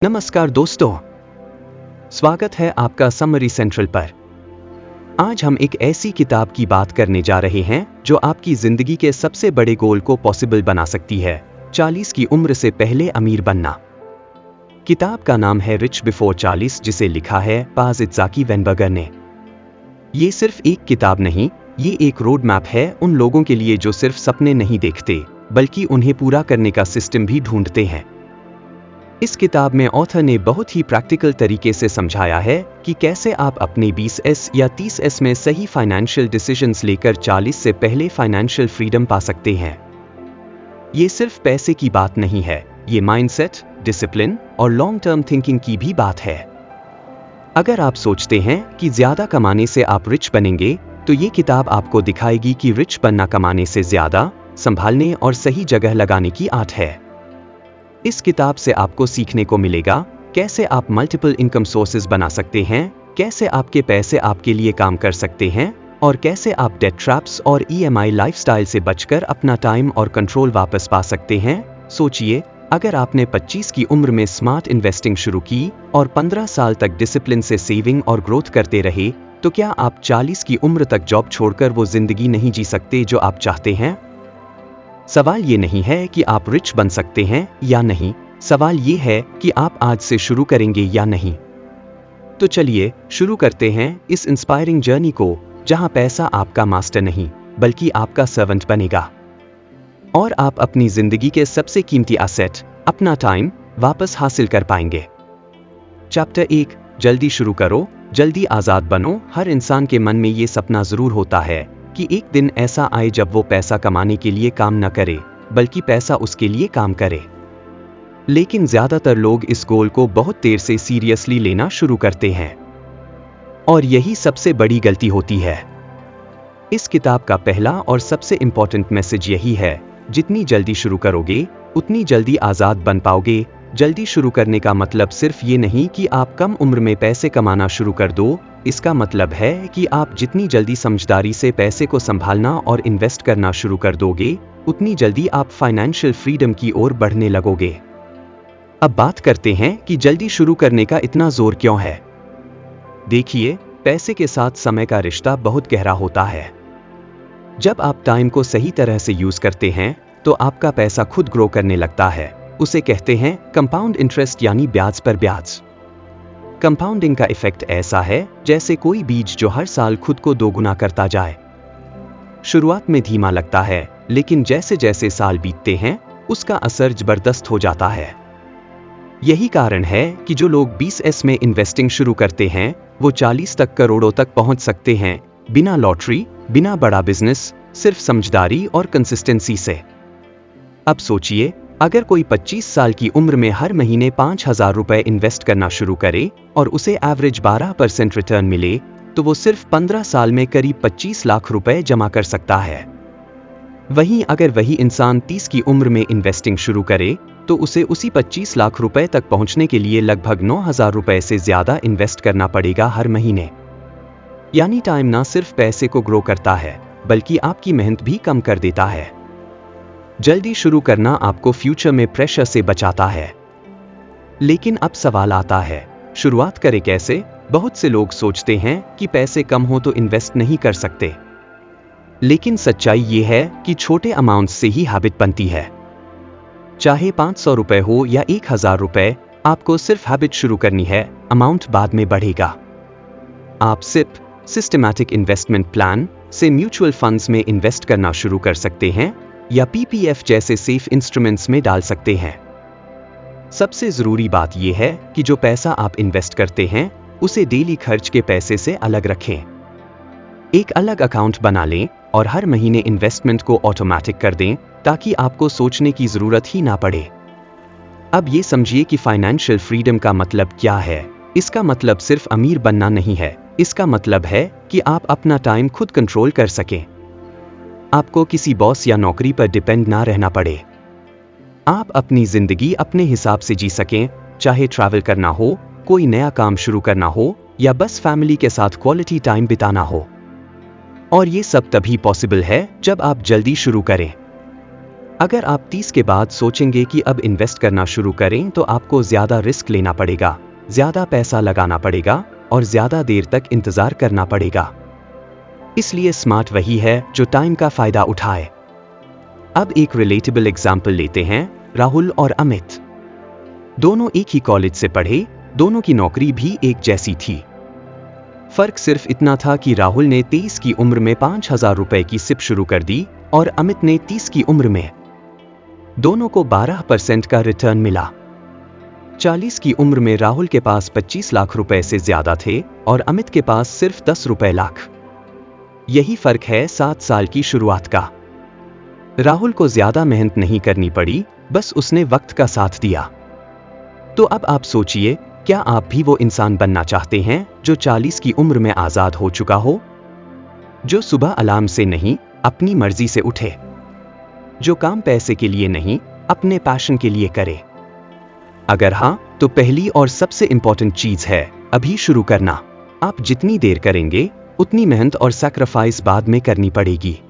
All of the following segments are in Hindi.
नमस्कार दोस्तों, स्वागत है आपका समरी सेंट्रल पर। आज हम एक ऐसी किताब की बात करने जा रहे हैं जो आपकी जिंदगी के सबसे बड़े गोल को पॉसिबल बना सकती है। 40 की उम्र से पहले अमीर बनना। किताब का नाम है रिच बिफोर 40, जिसे लिखा है पाज इत्साकी वेनबर्गर ने। ये सिर्फ एक किताब नहीं, ये एक रोड मैप है उन लोगों के लिए जो सिर्फ सपने नहीं देखते बल्कि उन्हें पूरा करने का सिस्टम भी ढूंढते हैं। इस किताब में ऑथर ने बहुत ही प्रैक्टिकल तरीके से समझाया है कि कैसे आप अपने 20s या 30s में सही फाइनेंशियल डिसीजंस लेकर 40 से पहले फाइनेंशियल फ्रीडम पा सकते हैं। ये सिर्फ पैसे की बात नहीं है, ये माइंडसेट, डिसिप्लिन और लॉन्ग टर्म थिंकिंग की भी बात है। अगर आप सोचते हैं कि ज्यादा कमाने से आप रिच बनेंगे, तो ये किताब आपको दिखाएगी कि रिच बनना कमाने से ज्यादा संभालने और सही जगह लगाने की आर्ट है। इस किताब से आपको सीखने को मिलेगा कैसे आप मल्टीपल इनकम सोर्सेज बना सकते हैं, कैसे आपके पैसे आपके लिए काम कर सकते हैं और कैसे आप डेट ट्रैप्स और EMI लाइफस्टाइल से बचकर अपना टाइम और कंट्रोल वापस पा सकते हैं। सोचिए, अगर आपने 25 की उम्र में स्मार्ट इन्वेस्टिंग शुरू की और 15 साल तक डिसिप्लिन से सेविंग और ग्रोथ करते रहे, तो क्या आप 40 की उम्र तक जॉब छोड़कर वो जिंदगी नहीं जी सकते जो आप चाहते हैं? सवाल ये नहीं है कि आप रिच बन सकते हैं या नहीं, सवाल ये है कि आप आज से शुरू करेंगे या नहीं। तो चलिए शुरू करते हैं इस इंस्पायरिंग जर्नी को, जहां पैसा आपका मास्टर नहीं बल्कि आपका सर्वेंट बनेगा और आप अपनी जिंदगी के सबसे कीमती एसेट, अपना टाइम, वापस हासिल कर पाएंगे। चैप्टर 1, जल्दी शुरू करो, जल्दी आजाद बनो। हर इंसान के मन में ये सपना जरूर होता है कि एक दिन ऐसा आए जब वो पैसा कमाने के लिए काम न करे बल्कि पैसा उसके लिए काम करे। लेकिन ज्यादातर लोग इस गोल को बहुत देर से सीरियसली लेना शुरू करते हैं और यही सबसे बड़ी गलती होती है। इस किताब का पहला और सबसे इंपॉर्टेंट मैसेज यही है, जितनी जल्दी शुरू करोगे उतनी जल्दी आजाद बन पाओगे। जल्दी शुरू करने का मतलब सिर्फ ये नहीं कि आप कम उम्र में पैसे कमाना शुरू कर दो, इसका मतलब है कि आप जितनी जल्दी समझदारी से पैसे को संभालना और इन्वेस्ट करना शुरू कर दोगे, उतनी जल्दी आप फाइनेंशियल फ्रीडम की ओर बढ़ने लगोगे। अब बात करते हैं कि जल्दी शुरू करने का इतना जोर क्यों है। देखिए, पैसे के साथ समय का रिश्ता बहुत गहरा होता है। जब आप टाइम को सही तरह से यूज करते हैं, तो आपका पैसा खुद ग्रो करने लगता है। उसे कहते हैं कंपाउंड इंटरेस्ट, यानी ब्याज पर ब्याज। कंपाउंडिंग का इफेक्ट ऐसा है जैसे कोई बीज जो हर साल खुद को दोगुना करता जाए। शुरुआत में धीमा लगता है, लेकिन जैसे जैसे साल बीतते हैं उसका असर जबरदस्त हो जाता है। यही कारण है कि जो लोग 20s में इन्वेस्टिंग शुरू करते हैं वो 40 तक करोड़ों तक पहुंच सकते हैं, बिना लॉटरी, बिना बड़ा बिजनेस, सिर्फ समझदारी और कंसिस्टेंसी से। अब सोचिए, अगर कोई 25 साल की उम्र में हर महीने 5,000 रुपए इन्वेस्ट करना शुरू करे और उसे एवरेज 12% रिटर्न मिले, तो वो सिर्फ 15 साल में करीब 25 लाख रुपए जमा कर सकता है। वहीं अगर वही इंसान 30 की उम्र में इन्वेस्टिंग शुरू करे, तो उसे उसी 25 लाख रुपए तक पहुंचने के लिए लगभग 9,000 रुपए से ज्यादा इन्वेस्ट करना पड़ेगा हर महीने। यानी टाइम ना सिर्फ पैसे को ग्रो करता है बल्कि आपकी मेहनत भी कम कर देता है। जल्दी शुरू करना आपको फ्यूचर में प्रेशर से बचाता है। लेकिन अब सवाल आता है, शुरुआत करें कैसे? बहुत से लोग सोचते हैं कि पैसे कम हो तो इन्वेस्ट नहीं कर सकते, लेकिन सच्चाई ये है कि छोटे अमाउंट से ही हैबिट बनती है। चाहे 500 रुपए हो या 1,000 रुपए, आपको सिर्फ हैबिट शुरू करनी है, अमाउंट बाद में बढ़ेगा। आप सिर्फ सिस्टमैटिक इन्वेस्टमेंट प्लान से म्यूचुअल फंड्स में इन्वेस्ट करना शुरू कर सकते हैं या PPF जैसे सेफ इंस्ट्रूमेंट्स में डाल सकते हैं। सबसे जरूरी बात यह है कि जो पैसा आप इन्वेस्ट करते हैं उसे डेली खर्च के पैसे से अलग रखें। एक अलग अकाउंट बना लें और हर महीने इन्वेस्टमेंट को ऑटोमेटिक कर दें, ताकि आपको सोचने की जरूरत ही ना पड़े। अब ये समझिए कि फाइनेंशियल फ्रीडम का मतलब क्या है। इसका मतलब सिर्फ अमीर बनना नहीं है, इसका मतलब है कि आप अपना टाइम खुद कंट्रोल कर सकें। आपको किसी बॉस या नौकरी पर डिपेंड ना रहना पड़े। आप अपनी जिंदगी अपने हिसाब से जी सकें, चाहे ट्रैवल करना हो, कोई नया काम शुरू करना हो या बस फैमिली के साथ क्वालिटी टाइम बिताना हो। और ये सब तभी पॉसिबल है जब आप जल्दी शुरू करें। अगर आप 30 के बाद सोचेंगे कि अब इन्वेस्ट करना शुरू करें तो आपको ज्यादा रिस्क लेना पड़ेगा, ज्यादा पैसा लगाना पड़ेगा और ज्यादा देर तक इंतजार करना पड़ेगा। इसलिए स्मार्ट वही है जो टाइम का फायदा उठाए। अब एक रिलेटेबल एग्जाम्पल लेते हैं, राहुल और अमित। दोनों एक ही कॉलेज से पढ़े, दोनों की नौकरी भी एक जैसी थी। फर्क सिर्फ इतना था कि राहुल ने 23 की उम्र में 5,000 रुपए की सिप शुरू कर दी और अमित ने 30 की उम्र में। दोनों को 12% का रिटर्न मिला। 40 की उम्र में राहुल के पास 25 लाख रुपए से ज्यादा थे और अमित के पास सिर्फ 10 रुपए लाख। यही फर्क है 7 साल की शुरुआत का। राहुल को ज्यादा मेहनत नहीं करनी पड़ी, बस उसने वक्त का साथ दिया। तो अब आप सोचिए, क्या आप भी वो इंसान बनना चाहते हैं जो 40 की उम्र में आजाद हो चुका हो, जो सुबह अलार्म से नहीं अपनी मर्जी से उठे, जो काम पैसे के लिए नहीं अपने पैशन के लिए करे? अगर हाँ, तो पहली और सबसे इंपॉर्टेंट चीज है अभी शुरू करना। आप जितनी देर करेंगे उतनी मेहनत और सैक्रिफाइस बाद में करनी पड़ेगी।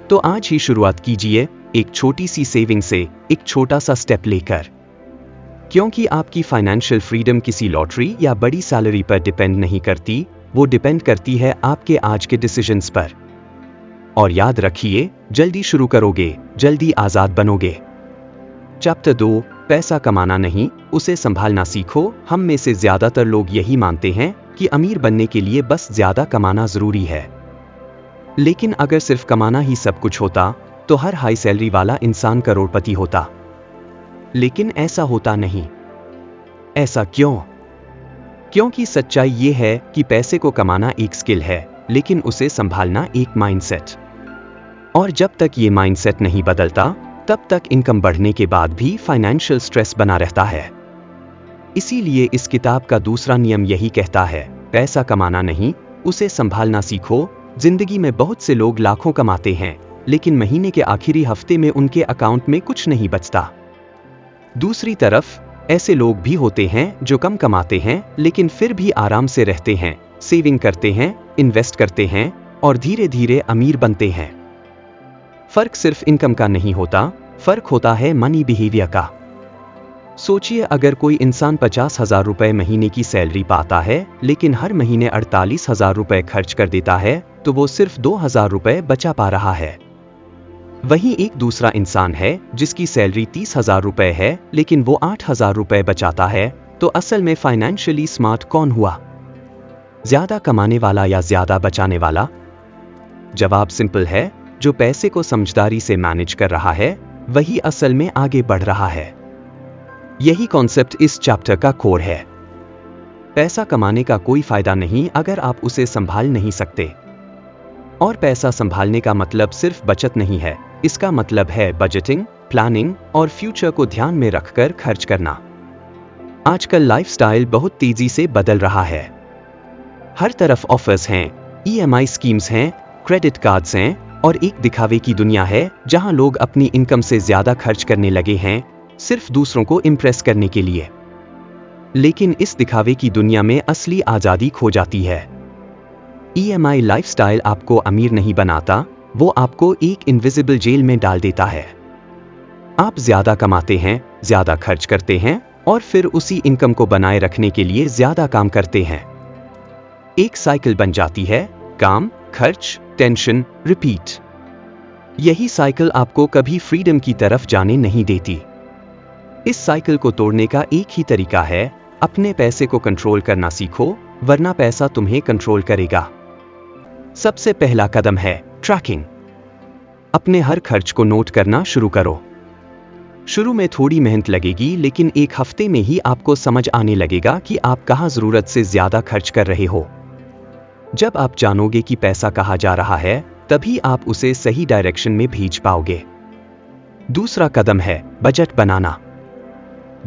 तो आज ही शुरुआत कीजिए, एक छोटी सी सेविंग से, एक छोटा सा स्टेप लेकर। क्योंकि आपकी फाइनेंशियल फ्रीडम किसी लॉटरी या बड़ी सैलरी पर डिपेंड नहीं करती, वो डिपेंड करती है आपके आज के डिसीजंस पर। और याद रखिए, जल्दी शुरू करोगे, जल्दी आजाद बनोगे। चैप्टर 2, पैसा कमाना नहीं, उसे संभालना सीखो। हम में से ज्यादातर लोग यही मानते हैं कि अमीर बनने के लिए बस ज्यादा कमाना जरूरी है। लेकिन अगर सिर्फ कमाना ही सब कुछ होता तो हर हाई सैलरी वाला इंसान करोड़पति होता। लेकिन ऐसा होता नहीं। ऐसा क्यों? क्योंकि सच्चाई ये है कि पैसे को कमाना एक स्किल है, लेकिन उसे संभालना एक माइंडसेट। और जब तक ये माइंडसेट नहीं बदलता, तब तक इनकम बढ़ने के बाद भी फाइनेंशियल स्ट्रेस बना रहता है। इसीलिए इस किताब का दूसरा नियम यही कहता है, पैसा कमाना नहीं, उसे संभालना सीखो। जिंदगी में बहुत से लोग लाखों कमाते हैं, लेकिन महीने के आखिरी हफ्ते में उनके अकाउंट में कुछ नहीं बचता। दूसरी तरफ ऐसे लोग भी होते हैं जो कम कमाते हैं, लेकिन फिर भी आराम से रहते हैं, सेविंग करते हैं, इन्वेस्ट करते हैं और धीरे धीरे अमीर बनते हैं। फर्क सिर्फ इनकम का नहीं होता, फर्क होता है मनी बिहेवियर का। सोचिए, अगर कोई इंसान 50,000 रुपए महीने की सैलरी पाता है, लेकिन हर महीने 48,000 रुपए खर्च कर देता है, तो वो सिर्फ 2,000 रुपए बचा पा रहा है। वहीं एक दूसरा इंसान है जिसकी सैलरी 30,000 रुपए है, लेकिन वो 8,000 रुपए बचाता है। तो असल में फाइनेंशियली स्मार्ट कौन हुआ? ज्यादा कमाने वाला या ज्यादा बचाने वाला? जवाब सिंपल है, जो पैसे को समझदारी से मैनेज कर रहा है वही असल में आगे बढ़ रहा है। यही कॉन्सेप्ट इस चैप्टर का कोर है। पैसा कमाने का कोई फायदा नहीं अगर आप उसे संभाल नहीं सकते। और पैसा संभालने का मतलब सिर्फ बचत नहीं है, इसका मतलब है बजटिंग, प्लानिंग और फ्यूचर को ध्यान में रखकर खर्च करना। आजकल लाइफस्टाइल बहुत तेजी से बदल रहा है। हर तरफ ऑफर्स हैं, EMI स्कीम्स हैं, क्रेडिट कार्ड्स हैं और एक दिखावे की दुनिया है जहां लोग अपनी इनकम से ज्यादा खर्च करने लगे हैं, सिर्फ दूसरों को इम्प्रेस करने के लिए। लेकिन इस दिखावे की दुनिया में असली आजादी खो जाती है। EMI लाइफस्टाइल आपको अमीर नहीं बनाता, वो आपको एक इनविजिबल जेल में डाल देता है। आप ज्यादा कमाते हैं, ज्यादा खर्च करते हैं और फिर उसी इनकम को बनाए रखने के लिए ज्यादा काम करते हैं। एक साइकिल बन जाती है, काम, खर्च, टेंशन, रिपीट। यही साइकिल आपको कभी फ्रीडम की तरफ जाने नहीं देती। इस साइकिल को तोड़ने का एक ही तरीका है, अपने पैसे को कंट्रोल करना सीखो, वरना पैसा तुम्हें कंट्रोल करेगा। सबसे पहला कदम है ट्रैकिंग। अपने हर खर्च को नोट करना शुरू करो। शुरू में थोड़ी मेहनत लगेगी, लेकिन एक हफ्ते में ही आपको समझ आने लगेगा कि आप कहां जरूरत से ज्यादा खर्च कर रहे हो। जब आप जानोगे कि पैसा कहां जा रहा है, तभी आप उसे सही डायरेक्शन में भेज पाओगे। दूसरा कदम है बजट बनाना।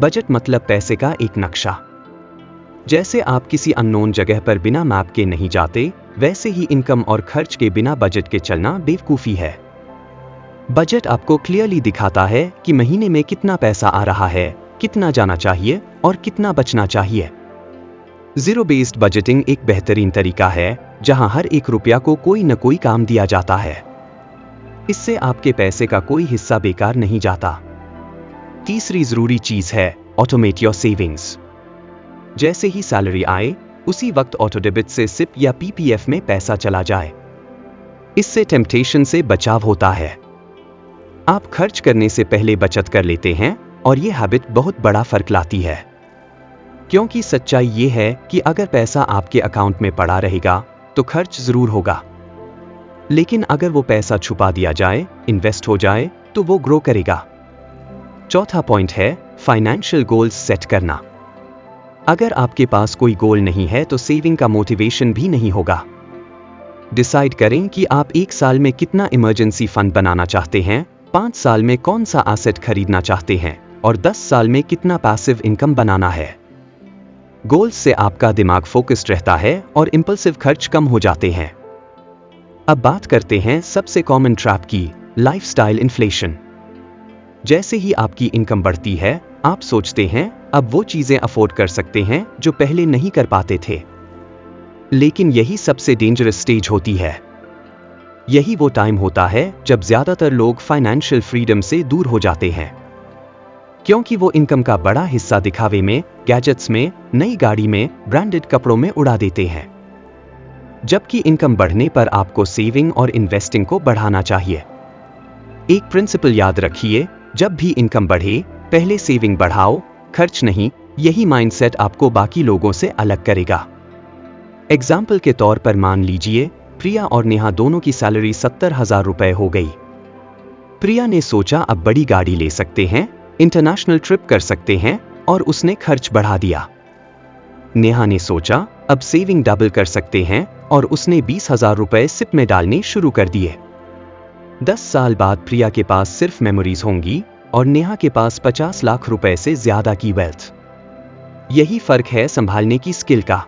बजट मतलब पैसे का एक नक्शा। जैसे आप किसी अननोन जगह पर बिना मैप के नहीं जाते, वैसे ही इनकम और खर्च के बिना बजट के चलना बेवकूफी है। बजट आपको क्लियरली दिखाता है कि महीने में कितना पैसा आ रहा है, कितना जाना चाहिए और कितना बचना चाहिए। जीरो बेस्ड बजटिंग एक बेहतरीन तरीका है जहां हर एक रुपया को कोई न कोई काम दिया जाता है। इससे आपके पैसे का कोई हिस्सा बेकार नहीं जाता। तीसरी जरूरी चीज है ऑटोमेट योर सेविंग्स। जैसे ही सैलरी आए उसी वक्त ऑटो डेबिट से सिप या पीपीएफ में पैसा चला जाए। इससे टेम्पटेशन से बचाव होता है। आप खर्च करने से पहले बचत कर लेते हैं और ये हैबिट बहुत बड़ा फर्क लाती है। क्योंकि सच्चाई ये है कि अगर पैसा आपके अकाउंट में पड़ा रहेगा तो खर्च जरूर होगा, लेकिन अगर वो पैसा छुपा दिया जाए, इन्वेस्ट हो जाए, तो वो ग्रो करेगा। चौथा पॉइंट है फाइनेंशियल गोल्स सेट करना। अगर आपके पास कोई गोल नहीं है तो सेविंग का मोटिवेशन भी नहीं होगा। डिसाइड करें कि आप 1 साल में कितना इमरजेंसी फंड बनाना चाहते हैं, 5 साल में कौन सा एसेट खरीदना चाहते हैं और 10 साल में कितना पैसिव इनकम बनाना है। गोल्स से आपका दिमाग फोकस्ड रहता है और इंपल्सिव खर्च कम हो जाते हैं। अब बात करते हैं सबसे कॉमन ट्रैप की, लाइफस्टाइल इन्फ्लेशन। जैसे ही आपकी इनकम बढ़ती है, आप सोचते हैं अब वो चीजें अफोर्ड कर सकते हैं जो पहले नहीं कर पाते थे। लेकिन यही सबसे डेंजरस स्टेज होती है। यही वो टाइम होता है जब ज्यादातर लोग फाइनेंशियल फ्रीडम से दूर हो जाते हैं, क्योंकि वो इनकम का बड़ा हिस्सा दिखावे में, गैजेट्स में, नई गाड़ी में, ब्रांडेड कपड़ों में उड़ा देते हैं। जबकि इनकम बढ़ने पर आपको सेविंग और इन्वेस्टिंग को बढ़ाना चाहिए। एक प्रिंसिपल याद रखिए, जब भी इनकम बढ़े पहले सेविंग बढ़ाओ, खर्च नहीं। यही माइंडसेट आपको बाकी लोगों से अलग करेगा। एग्जाम्पल के तौर पर मान लीजिए प्रिया और नेहा दोनों की सैलरी 70,000 रुपए हो गई। प्रिया ने सोचा अब बड़ी गाड़ी ले सकते हैं, इंटरनेशनल ट्रिप कर सकते हैं, और उसने खर्च बढ़ा दिया। नेहा ने सोचा अब सेविंग डबल कर सकते हैं और उसने 20,000 रुपए सिप में डालने शुरू कर दिए। 10 साल बाद प्रिया के पास सिर्फ मेमोरीज होंगी और नेहा के पास 50 लाख रुपए से ज्यादा की वेल्थ। यही फर्क है संभालने की स्किल का।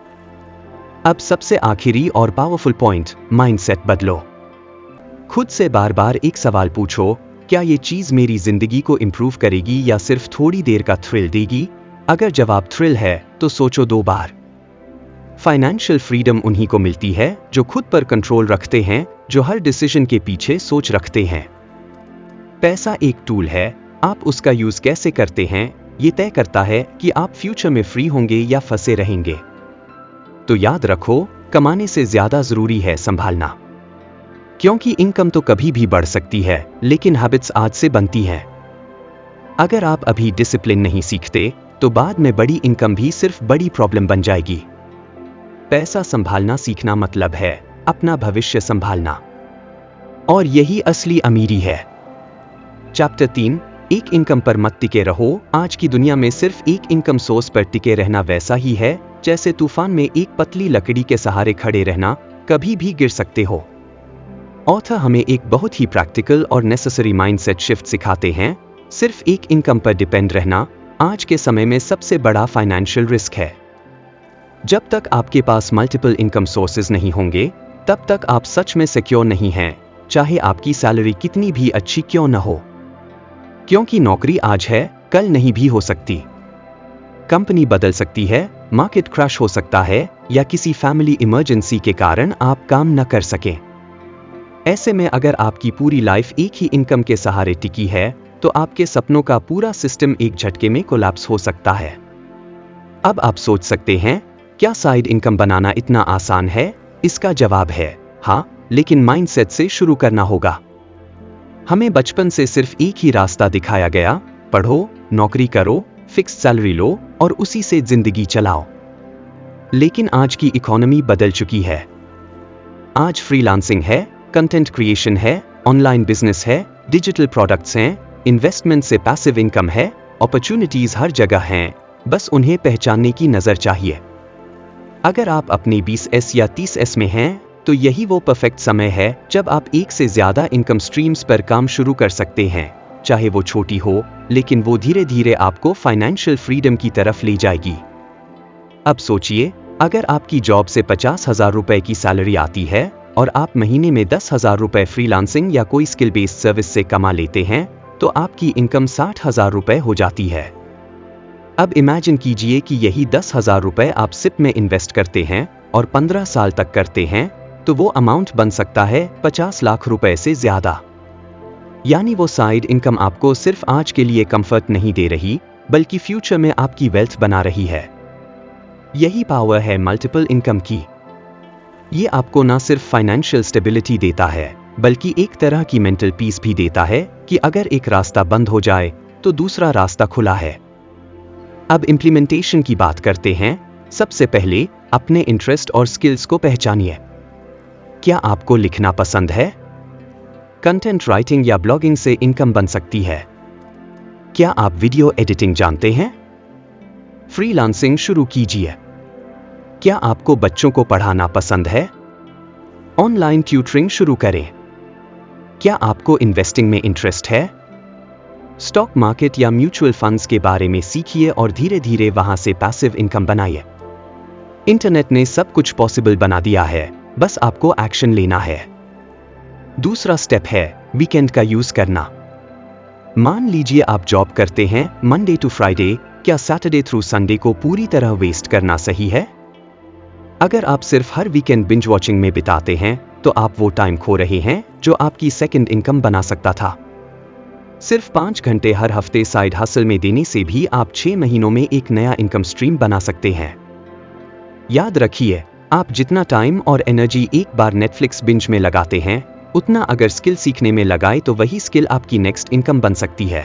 अब सबसे आखिरी और पावरफुल पॉइंट, माइंडसेट बदलो। खुद से बार बार एक सवाल पूछो, क्या ये चीज मेरी जिंदगी को इंप्रूव करेगी या सिर्फ थोड़ी देर का थ्रिल देगी? अगर जवाब थ्रिल है तो सोचो 2 बार। फाइनेंशियल फ्रीडम उन्हीं को मिलती है जो खुद पर कंट्रोल रखते हैं, जो हर डिसीजन के पीछे सोच रखते हैं। पैसा एक टूल है, आप उसका यूज कैसे करते हैं ये तय करता है कि आप फ्यूचर में फ्री होंगे या फंसे रहेंगे। तो याद रखो, कमाने से ज्यादा जरूरी है संभालना, क्योंकि इनकम तो कभी भी बढ़ सकती है लेकिन हैबिट्स आज से बनती हैं। अगर आप अभी डिसिप्लिन नहीं सीखते तो बाद में बड़ी इनकम भी सिर्फ बड़ी प्रॉब्लम बन जाएगी। पैसा संभालना सीखना मतलब है अपना भविष्य संभालना, और यही असली अमीरी है। चैप्टर 3, एक इनकम पर मत टिके रहो। आज की दुनिया में सिर्फ एक इनकम सोर्स पर टिके रहना वैसा ही है जैसे तूफान में एक पतली लकड़ी के सहारे खड़े रहना, कभी भी गिर सकते हो। ऑथर हमें एक बहुत ही प्रैक्टिकल और नेसेसरी माइंडसेट शिफ्ट सिखाते हैं। सिर्फ एक इनकम पर डिपेंड रहना आज के समय में सबसे बड़ा फाइनेंशियल रिस्क है। जब तक आपके पास मल्टीपल इनकम सोर्सेज नहीं होंगे, तब तक आप सच में सिक्योर नहीं हैं, चाहे आपकी सैलरी कितनी भी अच्छी क्यों न हो। क्योंकि नौकरी आज है, कल नहीं भी हो सकती। कंपनी बदल सकती है, मार्केट क्रैश हो सकता है, या किसी फैमिली इमरजेंसी के कारण आप काम न कर सकें। ऐसे में अगर आपकी पूरी लाइफ एक ही इनकम के सहारे टिकी है, तो आपके सपनों का पूरा सिस्टम एक झटके में कोलैप्स हो सकता है। अब आप सोच सकते हैं, क्या साइड इनकम बनाना इतना आसान है? इसका जवाब है हाँ, लेकिन माइंडसेट से शुरू करना होगा। हमें बचपन से सिर्फ एक ही रास्ता दिखाया गया, पढ़ो, नौकरी करो, फिक्स सैलरी लो और उसी से जिंदगी चलाओ। लेकिन आज की इकोनॉमी बदल चुकी है। आज फ्रीलांसिंग है, कंटेंट क्रिएशन है, ऑनलाइन बिजनेस है, डिजिटल प्रोडक्ट्स हैं, इन्वेस्टमेंट से पैसिव इनकम है, अपॉर्चुनिटीज हर जगह हैं, बस उन्हें पहचानने की नजर चाहिए। अगर आप अपने 20s या 30s में हैं, तो यही वो परफेक्ट समय है जब आप एक से ज्यादा इनकम स्ट्रीम्स पर काम शुरू कर सकते हैं, चाहे वो छोटी हो, लेकिन वो धीरे धीरे आपको फाइनेंशियल फ्रीडम की तरफ ले जाएगी। अब सोचिए, अगर आपकी जॉब से 50,000 रुपए की सैलरी आती है और आप महीने में 10,000 रुपए फ्रीलांसिंग या कोई स्किल बेस्ड सर्विस से कमा लेते हैं, तो आपकी इनकम 60,000 रुपए हो जाती है। अब इमेजिन कीजिए कि यही 10,000 रुपए आप सिप में इन्वेस्ट करते हैं और 15 साल तक करते हैं, तो वो अमाउंट बन सकता है 50 लाख रुपए से ज्यादा। यानी वो साइड इनकम आपको सिर्फ आज के लिए कंफर्ट नहीं दे रही, बल्कि फ्यूचर में आपकी वेल्थ बना रही है। यही पावर है मल्टीपल इनकम की। ये आपको ना सिर्फ फाइनेंशियल स्टेबिलिटी देता है, बल्कि एक तरह की मेंटल पीस भी देता है कि अगर एक रास्ता बंद हो जाए तो दूसरा रास्ता खुला है। अब इम्प्लीमेंटेशन की बात करते हैं। सबसे पहले अपने इंटरेस्ट और स्किल्स को पहचानिए। क्या आपको लिखना पसंद है? कंटेंट राइटिंग या ब्लॉगिंग से इनकम बन सकती है। क्या आप वीडियो एडिटिंग जानते हैं? फ्रीलांसिंग शुरू कीजिए। क्या आपको बच्चों को पढ़ाना पसंद है? ऑनलाइन ट्यूटरिंग शुरू करें। क्या आपको इन्वेस्टिंग में इंटरेस्ट है? स्टॉक मार्केट या म्यूचुअल फंड्स के बारे में सीखिए और धीरे धीरे वहां से पैसिव इनकम बनाइए। इंटरनेट ने सब कुछ पॉसिबल बना दिया है, बस आपको एक्शन लेना है। दूसरा स्टेप है वीकेंड का यूज करना। मान लीजिए आप जॉब करते हैं मंडे टू फ्राइडे, क्या सैटरडे थ्रू संडे को पूरी तरह वेस्ट करना सही है? अगर आप सिर्फ हर वीकेंड बिंज वॉचिंग में बिताते हैं तो आप वो टाइम खो रहे हैं जो आपकी सेकंड इनकम बना सकता था। सिर्फ 5 घंटे हर हफ्ते साइड हसल में देने से भी आप 6 महीनों में एक नया इनकम स्ट्रीम बना सकते हैं। याद रखिए, आप जितना टाइम और एनर्जी एक बार नेटफ्लिक्स बिंज में लगाते हैं, उतना अगर स्किल सीखने में लगाए तो वही स्किल आपकी नेक्स्ट इनकम बन सकती है।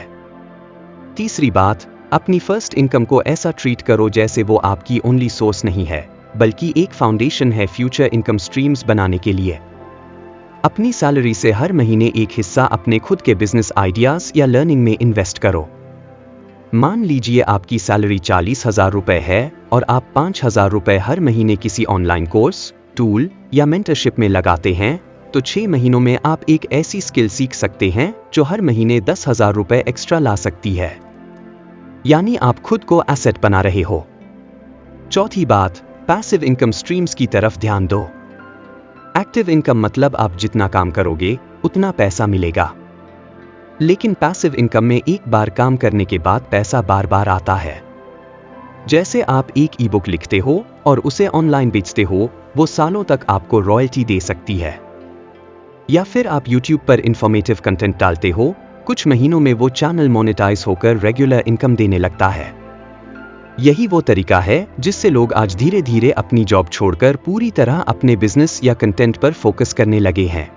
तीसरी बात, अपनी फर्स्ट इनकम को ऐसा ट्रीट करो जैसे वो आपकी ओनली सोर्स नहीं है, बल्कि एक फाउंडेशन है फ्यूचर इनकम स्ट्रीम्स बनाने के लिए। अपनी सैलरी से हर महीने एक हिस्सा अपने खुद के बिजनेस आइडियाज या लर्निंग में इन्वेस्ट करो। मान लीजिए आपकी सैलरी 40,000 रुपए है और आप 5,000 रुपए हर महीने किसी ऑनलाइन कोर्स, टूल या मेंटरशिप में लगाते हैं, तो 6 महीनों में आप एक ऐसी स्किल सीख सकते हैं जो हर महीने 10,000 रुपए एक्स्ट्रा ला सकती है। यानी आप खुद को एसेट बना रहे हो। चौथी बात, पैसिव इनकम स्ट्रीम्स की तरफ ध्यान दो। एक्टिव इनकम मतलब आप जितना काम करोगे उतना पैसा मिलेगा, लेकिन पैसिव इनकम में एक बार काम करने के बाद पैसा बार बार आता है। जैसे आप एक ई बुक लिखते हो और उसे ऑनलाइन बेचते हो, वो सालों तक आपको रॉयल्टी दे सकती है। या फिर आप YouTube पर इंफॉर्मेटिव कंटेंट डालते हो, कुछ महीनों में वो चैनल मोनेटाइज होकर रेगुलर इनकम देने लगता है। यही वो तरीका है जिससे लोग आज धीरे धीरे अपनी जॉब छोड़कर पूरी तरह अपने बिजनेस या कंटेंट पर फोकस करने लगे हैं।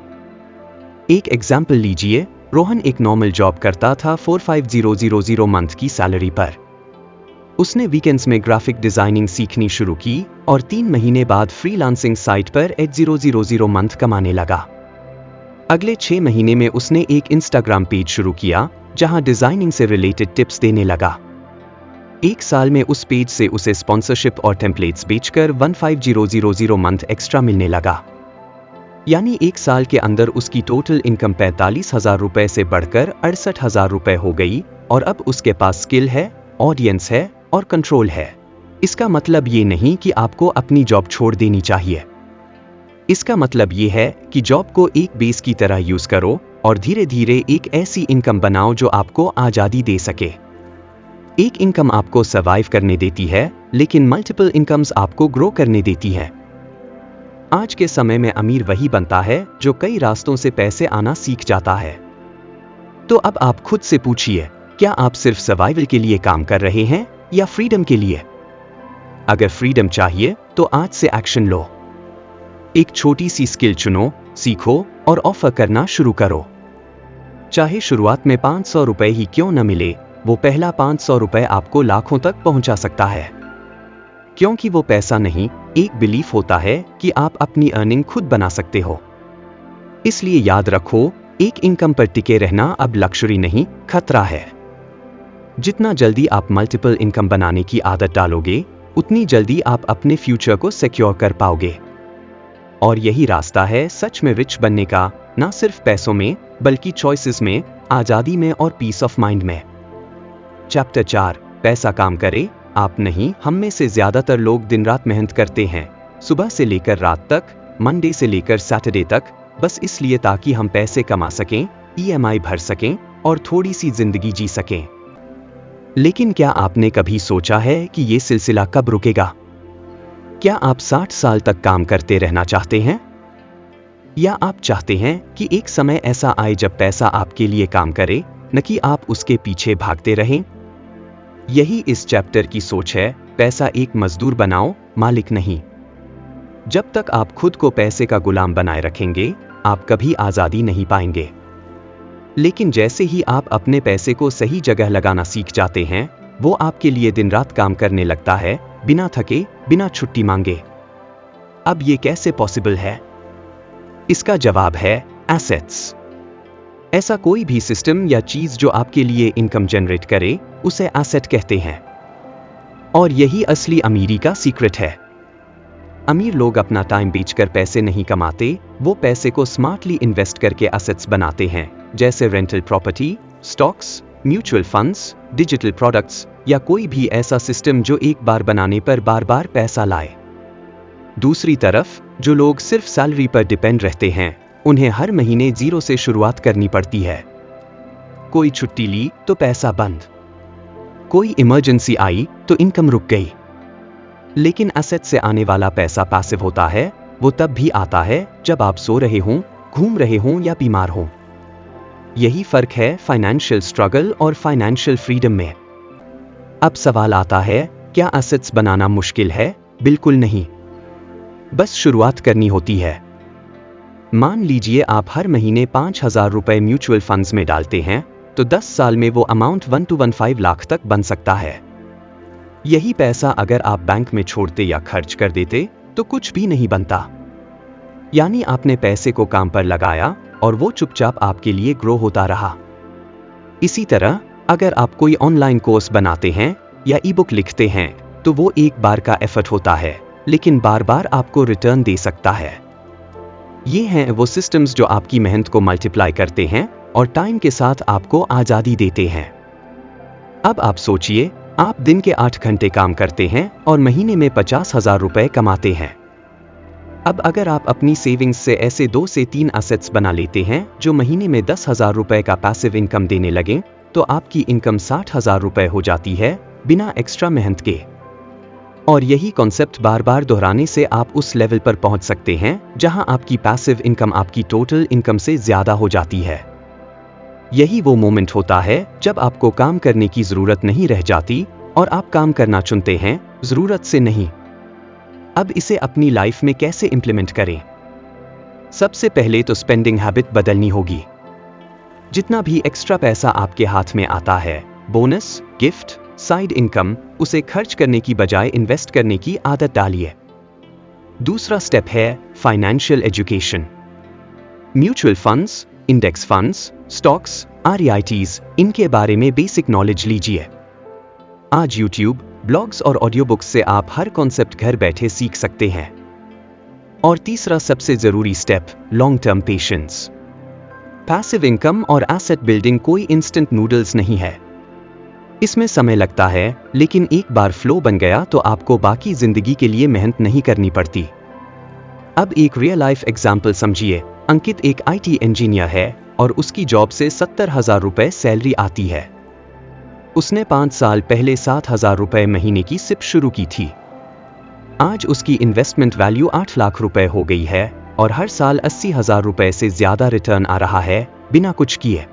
एक एग्जाम्पल लीजिए, रोहन एक नॉर्मल जॉब करता था 45,000 मंथ की सैलरी पर। उसने वीकेंड्स में ग्राफिक डिजाइनिंग सीखनी शुरू की और 3 महीने बाद फ्रीलांसिंग साइट पर 8,000 मंथ कमाने लगा। अगले 6 महीने में उसने एक इंस्टाग्राम पेज शुरू किया जहां डिजाइनिंग से रिलेटेड टिप्स देने लगा। 1 साल में उस पेज से उसे स्पॉन्सरशिप और टेम्पलेट्स बेचकर 15,000 मंथ एक्स्ट्रा मिलने लगा। यानी 1 साल के अंदर उसकी टोटल इनकम 45,000 रुपए से बढ़कर 68,000 रुपए हो गई और अब उसके पास स्किल है, ऑडियंस है और कंट्रोल है। इसका मतलब ये नहीं कि आपको अपनी जॉब छोड़ देनी चाहिए। इसका मतलब ये है कि जॉब को एक बेस की तरह यूज करो और धीरे धीरे एक ऐसी इनकम बनाओ जो आपको आजादी दे सके। एक इनकम आपको सर्वाइव करने देती है, लेकिन मल्टीपल इनकम्स आपको ग्रो करने देती है। आज के समय में अमीर वही बनता है जो कई रास्तों से पैसे आना सीख जाता है। तो अब आप खुद से पूछिए, क्या आप सिर्फ सर्वाइवल के लिए काम कर रहे हैं या फ्रीडम के लिए? अगर फ्रीडम चाहिए तो आज से एक्शन लो। एक छोटी सी स्किल चुनो, सीखो और ऑफर करना शुरू करो। चाहे शुरुआत में 500 रुपए ही क्यों न मिले, वो पहला 500 रुपए आपको लाखों तक पहुंचा सकता है। क्योंकि वो पैसा नहीं, एक बिलीफ होता है कि आप अपनी अर्निंग खुद बना सकते हो। इसलिए याद रखो, एक इनकम पर टिके रहना अब लक्जरी नहीं, खतरा है। जितना जल्दी आप मल्टीपल इनकम बनाने की आदत डालोगे, उतनी जल्दी आप अपने फ्यूचर को सिक्योर कर पाओगे। और यही रास्ता है सच में रिच बनने का, ना सिर्फ पैसों में, बल्कि चॉइसेस में, आजादी में और पीस ऑफ माइंड में। चैप्टर 4, पैसा काम करे, आप नहीं। हम में से ज्यादातर लोग दिन रात मेहनत करते हैं, सुबह से लेकर रात तक, मंडे से लेकर सैटरडे तक, बस इसलिए ताकि हम पैसे कमा सकें, EMI भर सकें और थोड़ी सी जिंदगी जी सकें। लेकिन क्या आपने कभी सोचा है कि ये सिलसिला कब रुकेगा? क्या आप 60 साल तक काम करते रहना चाहते हैं? या आप चाहते हैं कि एक समय ऐसा आए जब पैसा आपके लिए काम करे, न कि आप उसके पीछे भागते रहें? यही इस चैप्टर की सोच है। पैसा एक मजदूर बनाओ, मालिक नहीं। जब तक आप खुद को पैसे का गुलाम बनाए रखेंगे, आप कभी आजादी नहीं पाएंगे। लेकिन जैसे ही आप अपने पैसे को सही जगह लगाना सीख जाते हैं, वो आपके लिए दिन रात काम करने लगता है, बिना थके, बिना छुट्टी मांगे। अब ये कैसे पॉसिबल है? इसका जवाब है एसेट्स। ऐसा कोई भी सिस्टम या चीज जो आपके लिए इनकम जनरेट करे, उसे एसेट कहते हैं। और यही असली अमीरी का सीक्रेट है। अमीर लोग अपना टाइम बेचकर पैसे नहीं कमाते, वो पैसे को स्मार्टली इन्वेस्ट करके एसेट्स बनाते हैं, जैसे rental property, stocks, mutual funds, digital products या कोई भी ऐसा सिस्टम जो एक बार बनाने पर बार बार पैसा लाए। दूसरी तरफ जो लोग सिर्फ सैलरी पर डिपेंड रहते हैं, उन्हें हर महीने जीरो से शुरुआत करनी पड़ती है। कोई छुट्टी ली तो पैसा बंद, कोई इमरजेंसी आई तो इनकम रुक गई। लेकिन एसेट से आने वाला पैसा पैसिव होता है। वो तब भी आता है जब आप सो रहे हों, घूम रहे हों या बीमार हों। यही फर्क है फाइनेंशियल स्ट्रगल और फाइनेंशियल फ्रीडम में। अब सवाल आता है, क्या एसेट्स बनाना मुश्किल है? बिल्कुल नहीं, बस शुरुआत करनी होती है। मान लीजिए आप हर महीने 5,000 रुपए म्यूचुअल फंड्स में डालते हैं, तो 10 साल में वो अमाउंट 1 to 15 लाख तक बन सकता है। यही पैसा अगर आप बैंक में छोड़ते या खर्च कर देते तो कुछ भी नहीं बनता। यानी आपने पैसे को काम पर लगाया और वो चुपचाप आपके लिए ग्रो होता रहा। इसी तरह अगर आप कोई ऑनलाइन कोर्स बनाते हैं या ई बुक लिखते हैं, तो वो एक बार का एफर्ट होता है, लेकिन बार बार आपको रिटर्न दे सकता है। ये हैं वो सिस्टम्स जो आपकी मेहनत को मल्टीप्लाई करते हैं और टाइम के साथ आपको आजादी देते हैं। अब आप सोचिए, आप दिन के 8 घंटे काम करते हैं और महीने में 50,000 रुपए कमाते हैं। अब अगर आप अपनी सेविंग्स से ऐसे 2 से 3 एसेट्स बना लेते हैं जो महीने में 10,000 रुपए का पैसिव इनकम देने लगे, तो आपकी इनकम 60,000 रुपए हो जाती है, बिना एक्स्ट्रा मेहनत के। और यही कॉन्सेप्ट बार बार दोहराने से आप उस लेवल पर पहुंच सकते हैं जहां आपकी पैसिव इनकम आपकी टोटल इनकम से ज्यादा हो जाती है। यही वो मोमेंट होता है जब आपको काम करने की जरूरत नहीं रह जाती और आप काम करना चुनते हैं, जरूरत से नहीं। अब इसे अपनी लाइफ में कैसे इंप्लीमेंट करें? सबसे पहले तो स्पेंडिंग हैबिट बदलनी होगी। जितना भी एक्स्ट्रा पैसा आपके हाथ में आता है, बोनस, गिफ्ट, साइड इनकम, उसे खर्च करने की बजाय इन्वेस्ट करने की आदत डालिए। दूसरा स्टेप है financial education. Mutual funds, index funds, stocks, REITs, इनके बारे में बेसिक नॉलेज लीजिए। आज यूट्यूब, ब्लॉग्स और ऑडियो बुक्स से आप हर कॉन्सेप्ट घर बैठे सीख सकते हैं। और तीसरा सबसे जरूरी step, long term patience. Passive income और एसेट बिल्डिंग कोई इंस्टेंट नूडल्स नहीं है। इसमें समय लगता है, लेकिन एक बार फ्लो बन गया तो आपको बाकी जिंदगी के लिए मेहनत नहीं करनी पड़ती। अब एक रियल लाइफ एग्जाम्पल समझिए। अंकित एक IT इंजीनियर है और उसकी जॉब से 70,000 रुपए सैलरी आती है। उसने 5 साल पहले 7,000 रुपए महीने की सिप शुरू की थी। आज उसकी इन्वेस्टमेंट वैल्यू 8 लाख रुपए हो गई है और हर साल 80,000 रुपए से ज्यादा रिटर्न आ रहा है, बिना कुछ किए।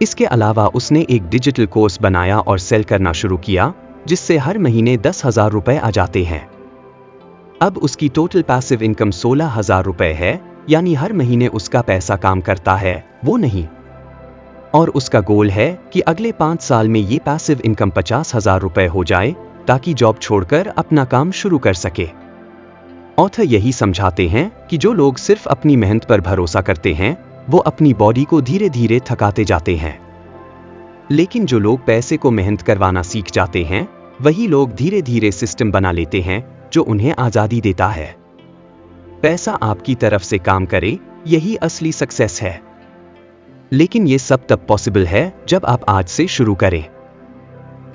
इसके अलावा उसने एक डिजिटल कोर्स बनाया और सेल करना शुरू किया, जिससे हर महीने 10,000 रुपए आ जाते हैं। अब उसकी टोटल पैसिव इनकम 16,000 रुपए है, यानी हर महीने उसका पैसा काम करता है, वो नहीं। और उसका गोल है कि अगले 5 साल में ये पैसिव इनकम 50,000 रुपए हो जाए, ताकि जॉब छोड़कर अपना काम शुरू कर सके। ऑथर यही समझाते हैं कि जो लोग सिर्फ अपनी मेहनत पर भरोसा करते हैं, वो अपनी बॉडी को धीरे धीरे थकाते जाते हैं। लेकिन जो लोग पैसे को मेहनत करवाना सीख जाते हैं, वही लोग धीरे धीरे सिस्टम बना लेते हैं जो उन्हें आजादी देता है। पैसा आपकी तरफ से काम करे, यही असली सक्सेस है। लेकिन ये सब तब पॉसिबल है जब आप आज से शुरू करें।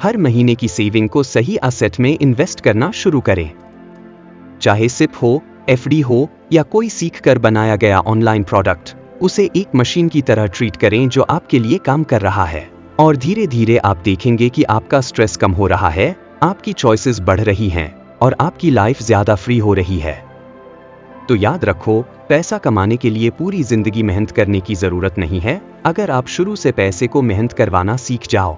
हर महीने की सेविंग को सही एसेट में इन्वेस्ट करना शुरू करें। चाहे सिप हो, FD हो या कोई सीख कर बनाया गया ऑनलाइन प्रोडक्ट, उसे एक मशीन की तरह ट्रीट करें जो आपके लिए काम कर रहा है। और धीरे धीरे आप देखेंगे कि आपका स्ट्रेस कम हो रहा है, आपकी चॉइसेस बढ़ रही हैं और आपकी लाइफ ज्यादा फ्री हो रही है। तो याद रखो, पैसा कमाने के लिए पूरी जिंदगी मेहनत करने की जरूरत नहीं है, अगर आप शुरू से पैसे को मेहनत करवाना सीख जाओ।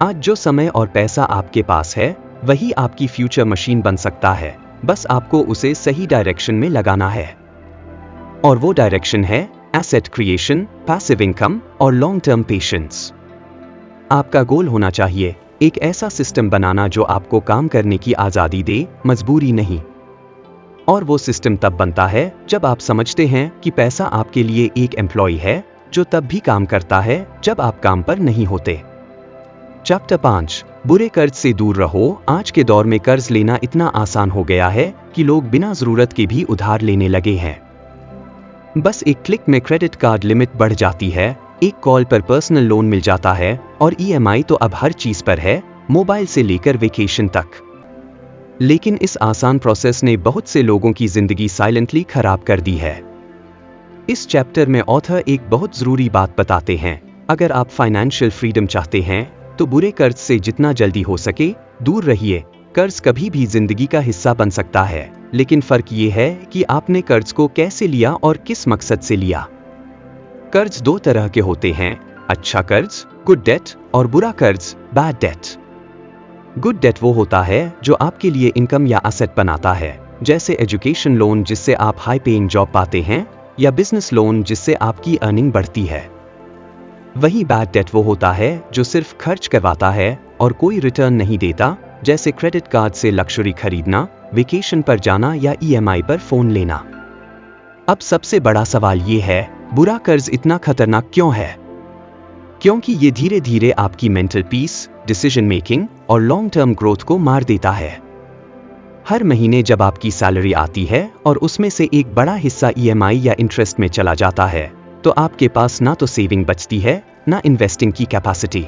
आज जो समय और पैसा आपके पास है, वही आपकी फ्यूचर मशीन बन सकता है, बस आपको उसे सही डायरेक्शन में लगाना है। और वो डायरेक्शन है एसेट क्रिएशन, पैसिव इनकम और लॉन्ग टर्म पेशेंस। आपका गोल होना चाहिए एक ऐसा सिस्टम बनाना जो आपको काम करने की आजादी दे, मजबूरी नहीं। और वो सिस्टम तब बनता है जब आप समझते हैं कि पैसा आपके लिए एक एम्प्लॉय है जो तब भी काम करता है जब आप काम पर नहीं होते। चैप्टर 5, बुरे कर्ज से दूर रहो। आज के दौर में कर्ज लेना इतना आसान हो गया है कि लोग बिना जरूरत के भी उधार लेने लगे हैं। बस एक क्लिक में क्रेडिट कार्ड लिमिट बढ़ जाती है, एक कॉल पर पर्सनल लोन मिल जाता है और ईएमआई तो अब हर चीज पर है, मोबाइल से लेकर वेकेशन तक। लेकिन इस आसान प्रोसेस ने बहुत से लोगों की जिंदगी साइलेंटली खराब कर दी है। इस चैप्टर में ऑथर एक बहुत जरूरी बात बताते हैं, अगर आप फाइनेंशियल फ्रीडम चाहते हैं तो बुरे कर्ज से जितना जल्दी हो सके दूर रहिए। कर्ज कभी भी जिंदगी का हिस्सा बन सकता है, लेकिन फर्क ये है कि आपने कर्ज को कैसे लिया और किस मकसद से लिया। कर्ज दो तरह के होते हैं, अच्छा कर्ज गुड डेट और बुरा कर्ज बैड डेट। गुड डेट वो होता है जो आपके लिए इनकम या एसेट बनाता है, जैसे एजुकेशन लोन जिससे आप हाई पेइंग जॉब पाते हैं, या बिजनेस लोन जिससे आपकी अर्निंग बढ़ती है। वही बैड डेट वो होता है जो सिर्फ खर्च करवाता है और कोई रिटर्न नहीं देता, जैसे क्रेडिट कार्ड से लग्जरी खरीदना, वेकेशन पर जाना या ईएमआई पर फोन लेना। अब सबसे बड़ा सवाल ये है, बुरा कर्ज इतना खतरनाक क्यों है? क्योंकि ये धीरे धीरे आपकी मेंटल पीस, डिसीजन मेकिंग और लॉन्ग टर्म ग्रोथ को मार देता है। हर महीने जब आपकी सैलरी आती है और उसमें से एक बड़ा हिस्सा ईएमआई या इंटरेस्ट में चला जाता है, तो आपके पास ना तो सेविंग बचती है, ना इन्वेस्टिंग की कैपेसिटी।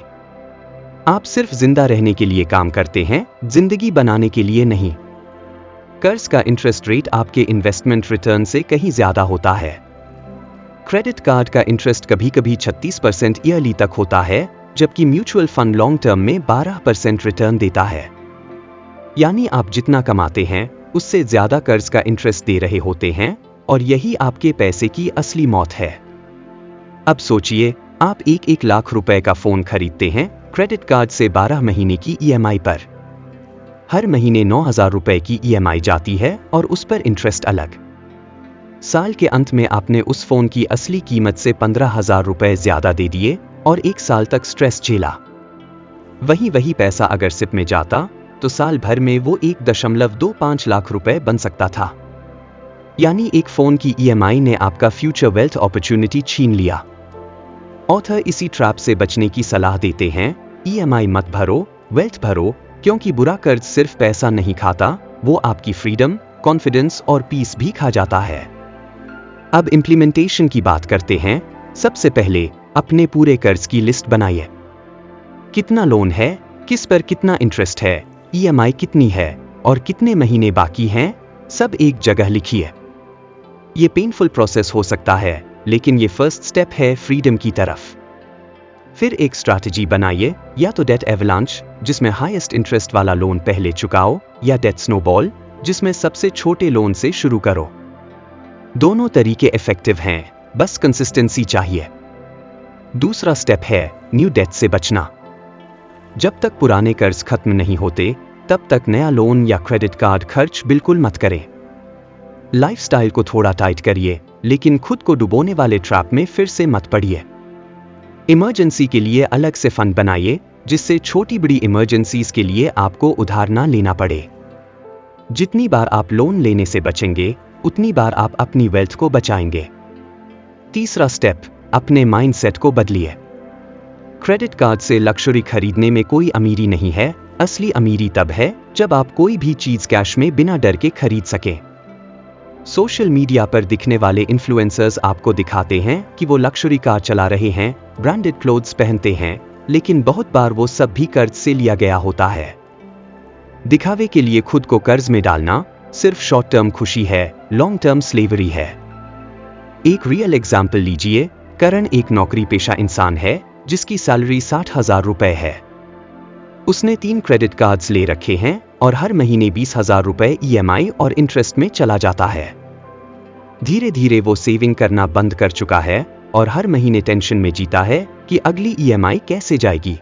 आप सिर्फ जिंदा रहने के लिए काम करते हैं, जिंदगी बनाने के लिए नहीं। कर्ज का इंटरेस्ट रेट आपके इन्वेस्टमेंट रिटर्न से कहीं ज्यादा होता है। क्रेडिट कार्ड का इंटरेस्ट कभी कभी 36% ईयरली तक होता है, जबकि म्यूचुअल फंड लॉन्ग टर्म में 12% रिटर्न देता है। यानी आप जितना कमाते हैं उससे ज्यादा कर्ज का इंटरेस्ट दे रहे होते हैं, और यही आपके पैसे की असली मौत है। अब सोचिए, आप 1 लाख रुपए का फोन खरीदते हैं क्रेडिट कार्ड से 12 महीने की ईएमआई पर। हर महीने 9,000 रुपए की ईएमआई जाती है और उस पर इंटरेस्ट अलग। साल के अंत में आपने उस फोन की असली कीमत से 15,000 रुपए ज्यादा दे दिए और 1 साल तक स्ट्रेस झेला। वही पैसा अगर सिप में जाता तो साल भर में वो 1.25 लाख रुपए बन सकता था। यानी एक फोन की ईएमआई ने आपका फ्यूचर वेल्थ अपॉर्चुनिटी छीन लिया। ऑथर इसी ट्रैप से बचने की सलाह देते हैं, ईएमआई मत भरो, वेल्थ भरो, क्योंकि बुरा कर्ज सिर्फ पैसा नहीं खाता, वो आपकी फ्रीडम, कॉन्फिडेंस और पीस भी खा जाता है। अब इम्प्लीमेंटेशन की बात करते हैं। सबसे पहले अपने पूरे कर्ज की लिस्ट बनाइए। कितना लोन है, किस पर कितना इंटरेस्ट है, ईएमआई कितनी है और कितने महीने बाकी हैं, सब एक जगह लिखिए। ये पेनफुल प्रोसेस हो सकता है, लेकिन ये फर्स्ट स्टेप है फ्रीडम की तरफ। फिर एक स्ट्रैटेजी बनाइए, या तो डेट एवलांच जिसमें हाईएस्ट इंटरेस्ट वाला लोन पहले चुकाओ, या डेट स्नोबॉल जिसमें सबसे छोटे लोन से शुरू करो। दोनों तरीके इफेक्टिव हैं, बस कंसिस्टेंसी चाहिए। दूसरा स्टेप है न्यू डेट से बचना। जब तक पुराने कर्ज खत्म नहीं होते, तब तक नया लोन या क्रेडिट कार्ड खर्च बिल्कुल मत करें। लाइफस्टाइल को थोड़ा टाइट करिए, लेकिन खुद को डुबोने वाले ट्रैप में फिर से मत पड़िए। इमरजेंसी के लिए अलग से फंड बनाइए, जिससे छोटी बड़ी इमरजेंसीज के लिए आपको उधार ना लेना पड़े। जितनी बार आप लोन लेने से बचेंगे, उतनी बार आप अपनी वेल्थ को बचाएंगे। तीसरा स्टेप, अपने माइंडसेट को बदलिए। क्रेडिट कार्ड से लग्जरी खरीदने में कोई अमीरी नहीं है, असली अमीरी तब है जब आप कोई भी चीज कैश में बिना डर के खरीद सकें। सोशल मीडिया पर दिखने वाले इन्फ्लुएंसर्स आपको दिखाते हैं कि वो लग्जरी कार चला रहे हैं, ब्रांडेड क्लोथ्स पहनते हैं, लेकिन बहुत बार वो सब भी कर्ज से लिया गया होता है। दिखावे के लिए खुद को कर्ज में डालना सिर्फ शॉर्ट टर्म खुशी है, लॉन्ग टर्म स्लेवरी है। एक रियल एग्जाम्पल लीजिए। करण एक नौकरी पेशा इंसान है जिसकी सैलरी 60,000 रुपए है। उसने 3 क्रेडिट कार्ड्स ले रखे हैं और हर महीने 20,000 रुपए ईएमआई और इंटरेस्ट में चला जाता है। धीरे धीरे वो सेविंग करना बंद कर चुका है और हर महीने टेंशन में जीता है कि अगली ईएमआई कैसे जाएगी।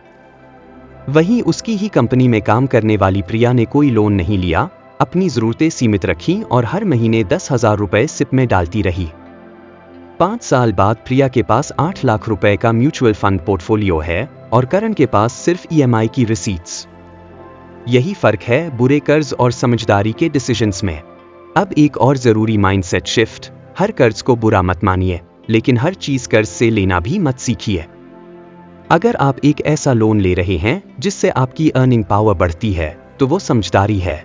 वहीं उसकी ही कंपनी में काम करने वाली प्रिया ने कोई लोन नहीं लिया, अपनी जरूरतें सीमित रखीं और हर महीने 10,000 रुपए सिप में डालती रही। 5 साल बाद प्रिया के पास 8 लाख रुपए का म्यूचुअल फंड पोर्टफोलियो है और करण के पास सिर्फ ईएमआई की रिसीट्स। यही फर्क है बुरे कर्ज और समझदारी के डिसीजंस में। अब एक और जरूरी माइंडसेट शिफ्ट, हर कर्ज को बुरा मत मानिए, लेकिन हर चीज कर्ज से लेना भी मत सीखिए। अगर आप एक ऐसा लोन ले रहे हैं जिससे आपकी अर्निंग पावर बढ़ती है तो वो समझदारी है।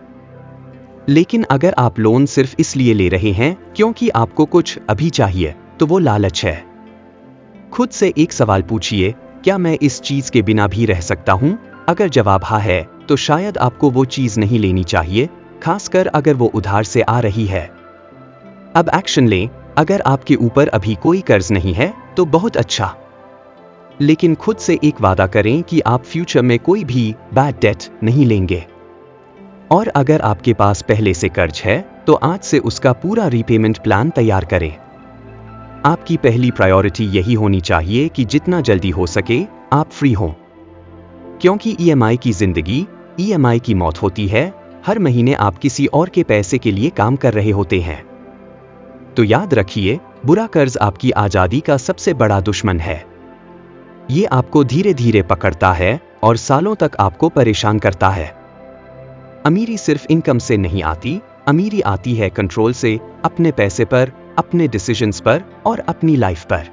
लेकिन अगर आप लोन सिर्फ इसलिए ले रहे हैं क्योंकि आपको कुछ अभी चाहिए तो वो लालच है। खुद से एक सवाल पूछिए, क्या मैं इस चीज के बिना भी रह सकता हूं? अगर जवाब हाँ है तो शायद आपको वो चीज नहीं लेनी चाहिए, खासकर अगर वो उधार से आ रही है। अब एक्शन लें। अगर आपके ऊपर अभी कोई कर्ज नहीं है तो बहुत अच्छा, लेकिन खुद से एक वादा करें कि आप फ्यूचर में कोई भी बैड डेट नहीं लेंगे। और अगर आपके पास पहले से कर्ज है तो आज से उसका पूरा रीपेमेंट प्लान तैयार करें। आपकी पहली प्रायोरिटी यही होनी चाहिए कि जितना जल्दी हो सके आप फ्री हों, क्योंकि ईएमआई की जिंदगी ईएमआई की मौत होती है। हर महीने आप किसी और के पैसे के लिए काम कर रहे होते हैं। तो याद रखिए, बुरा कर्ज आपकी आजादी का सबसे बड़ा दुश्मन है। ये आपको धीरे धीरे पकड़ता है और सालों तक आपको परेशान करता है। अमीरी सिर्फ इनकम से नहीं आती, अमीरी आती है कंट्रोल से, अपने पैसे पर, अपने डिसीजंस पर और अपनी लाइफ पर।